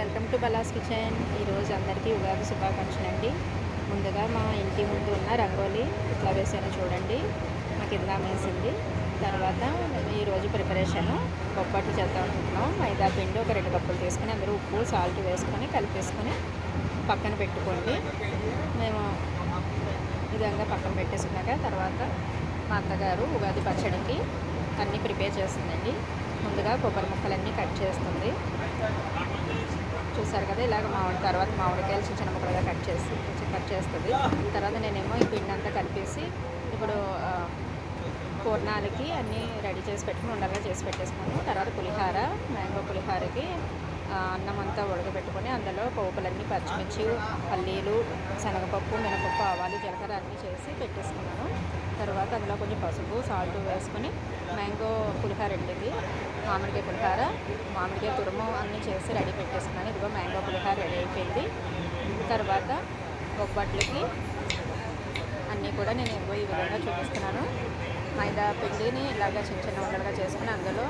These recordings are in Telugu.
Welcome to బలాస్ kitchen. ఈరోజు అందరికీ ఉగాది శుభాకాంక్షలు అండి. ముందుగా మా ఇంటి ముందు ఉన్న రంగోలి ఇట్లా వేసాను చూడండి, మా కింద వేసింది. తర్వాత ఈరోజు ప్రిపరేషను బొబ్బట్లు చేద్దాం అనుకుంటున్నాం. మైదా పిండి ఒక 2 కప్పులు తీసుకొని అందరూ ఉప్పు సాల్ట్ వేసుకొని కలిపేసుకొని పక్కన పెట్టుకోండి. మేము విధంగా పక్కన పెట్టేసుకున్నాక తర్వాత మా అత్తగారు ఉగాది పచ్చడికి అన్నీ ప్రిపేర్ చేస్తుందండి. ముందుగా కొబ్బరి ముక్కలన్నీ కట్ చేస్తుంది. చూసారు కదా, ఇలాగ తర్వాత మామిడికాయలు చిన్న చిన్న ముక్కలుగా కట్ చేస్తుంది. తర్వాత నేనేమో ఈ పిండి అంతా కలిపేసి ఇప్పుడు పూర్ణాలకి అన్నీ రెడీ చేసి పెట్టుకుని ఉండలుగా చేసి పెట్టేసుకున్నాను. తర్వాత పులిహార, మ్యాంగో పులిహారకి అన్నం అంతా ఉడకబెట్టుకొని అందులో పోపులన్నీ పచ్చిమిర్చి, పల్లీలు, శనగపప్పు, మినపప్పు, ఆవాలు, జీలకర్ర అన్నీ చేసి పెట్టేసుకున్నాను. తర్వాత అందులో కొంచెం పసుపు సాల్ట్ వేసుకొని మ్యాంగో పులిహార అండి, మామిడికాయ పులిహార, మామిడికాయ తురుము అన్నీ చేసి రెడీ పెట్టేసుకున్నాను. ఇదిగో మ్యాంగో పులిహార రెడీ అయిపోయింది. తర్వాత బొబ్బట్లకి అన్నీ కూడా నేను ఇదిగో ఈ విధంగా చూపిస్తున్నాను. మైదా పిండిని ఇలాగ చిన్న చిన్న ఉండలుగా చేసుకుని అందులో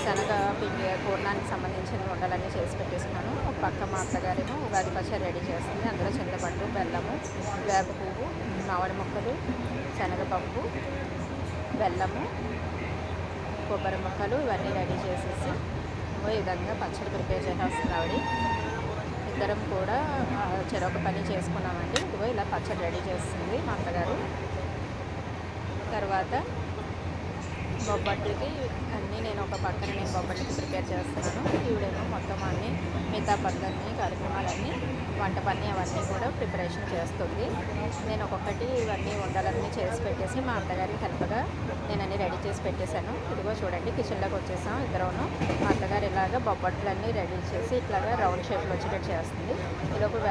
శనగ పిండి పూర్ణానికి సంబంధించిన ఉండలన్నీ చేసి పెట్టేసుకున్నాను. ఒక పక్క మా అత్తగారేమో ఉగాది పచ్చడి రెడీ చేస్తుంది. అందులో చింతపండు, బెల్లము, వేప పువ్వు, మామిడి ముక్కలు, శనగపప్పు, బెల్లము, కొబ్బరి ముక్కలు ఇవన్నీ రెడీ చేసేసి ఈ విధంగా పచ్చడి ప్రిపేర్ చేసేస్తుంది ఆవిడ. ఇద్దరం కూడా చెరొక పని చేసుకున్నామండి. ఇదిగో ఇలా పచ్చడి రెడీ చేస్తుంది మా అత్తగారు. తర్వాత బొబ్బట్లకి అన్నీ నేను ఒక పక్కన బొబ్బట్లకి ప్రిపేర్ చేస్తున్నాను. ఈవిడేమో మొత్తం అన్నీ మిగతా పనులన్నీ కార్యక్రమాలన్నీ వంట పని అవన్నీ కూడా ప్రిపరేషన్ చేస్తుంది. నేను ఒక్కొక్కటి ఇవన్నీ వంటలన్నీ చేసి పెట్టేసి మా అత్తగారికి హెల్ప్గా నేను అన్నీ రెడీ చేసి పెట్టేశాను. ఇదిగో చూడండి, కిచెన్లోకి వచ్చేసాం ఇద్దరును. మా అత్తగారు ఇలాగ బొబ్బట్లన్నీ రెడీ చేసి ఇట్లాగా రౌండ్ షేప్లో వచ్చేటట్టు చేస్తుంది. ఈలోపు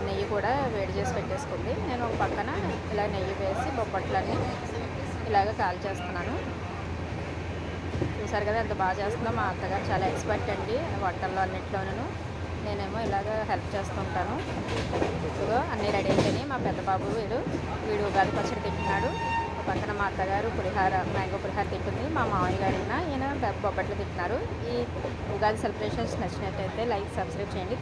నెయ్యి కూడా వేడి చేసి పెట్టేసుకుంది. నేను ఒక పక్కన ఇలా నెయ్యి వేసి బొబ్బట్లన్నీ ఇలాగ కాల్ చేస్తున్నాను. చూసారు కదా ఎంత బాగా చేస్తుందో. మా అత్తగారు చాలా ఎక్స్పర్ట్ అండి వంటల్లో అన్నింటిలోనూ. నేనేమో ఇలాగ హెల్ప్ చేస్తుంటాను. ఇదిగో అన్నీ రెడీ అయిపోయినాయి. మా పెద్ద బాబు వీడు ఉగాది పచ్చడి తింటున్నాడు. పక్కన మా అత్తగారు పులిహార, మ్యాంగో పులిహార తింటుంది. మా మామయ్య గారు ఈయన బొబ్బట్లు తింటున్నారు. ఈ ఉగాది సెలబ్రేషన్స్ నచ్చినట్టయితే లైక్, సబ్స్క్రైబ్ చేయండి.